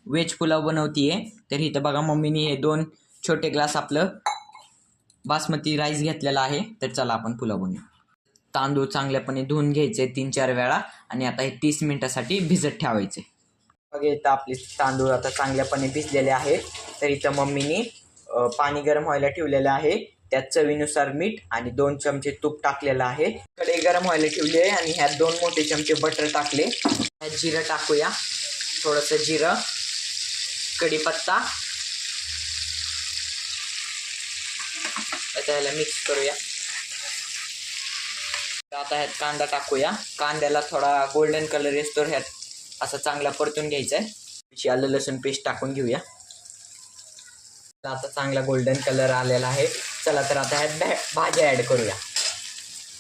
Veg pulao बनवतीये. तर इथं बघा मम्मीने हे 2 छोटे ग्लास आपलं बासमती राईस घेतलेला आहे. तर चला आपण पुलाव बनवू. तांदूळ चांगल्यापणे धुवून घ्यायचे 3-4 वेळा आणि आता हे 30 मिनिटासाठी भिजत ठेवायचे. बघा इथं आपले तांदूळ आता चांगल्यापणे भिजलेले आहेत. तर इथं मम्मीने पाणी गरम व्हायला ठेवलेलं आहे. त्यात चवीनुसार मीठ आणि 2 चमचे तूप टाकलेलं आहे. कढई गरम व्हायला ठेवली आहे आणि ह्यात 2 मोठे चमचे बटर टाकले. ह्यात जिरं टाकूया, थोडंसं जिरं, कढीपत्ता. आता ह्याला मिक्स करूया. आता ह्यात कांदा टाकूया. कांद्याला थोडा गोल्डन कलर येतो ह्यात असं चांगला परतून घ्यायचा आहे. आलं लसूण पेस्ट टाकून घेऊया. आता चांगला गोल्डन कलर आलेला आहे. चला तर आता ह्यात भाज्या ॲड करूया.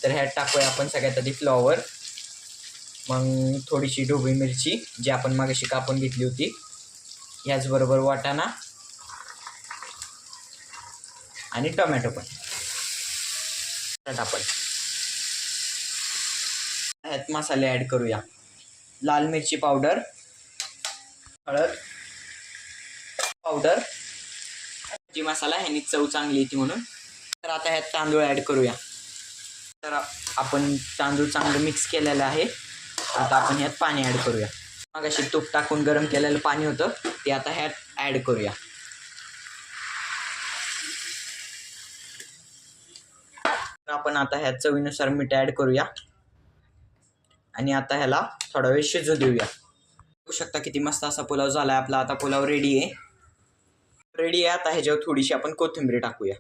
तर ह्यात टाकूया आपण सगळ्यात आधी फ्लॉवर, मग थोडीशी ढोबळी मिरची जी आपण मागाशी कापून घेतली होती, याचबरोबर वाटाणा आणि टोमॅटो पण आपण ह्यात मसाले ॲड करूया. लाल मिरची पावडर, हळद पावडर, जी मसाला ह्यानी चव चांगली येते म्हणून. तर आता ह्यात तांदूळ ॲड करूया. तर आपण तांदूळ चांगलं मिक्स केलेलं आहे. आता आपण ह्यात पाणी ॲड करूया. मग अशी तूप टाकून गरम केलेलं पाणी होतं ते आता ह्यात ॲड करूया. आपण आता ह्यात चवीनुसार मीठ ॲड करूया आणि आता ह्याला थोडा वेळ शिजू देऊया. बघू शकता किती मस्त असा पुलाव झाला आहे आपला. आता पुलाव रेडी आहे. आता ह्याच्यावर थोडीशी आपण कोथिंबीर टाकूया.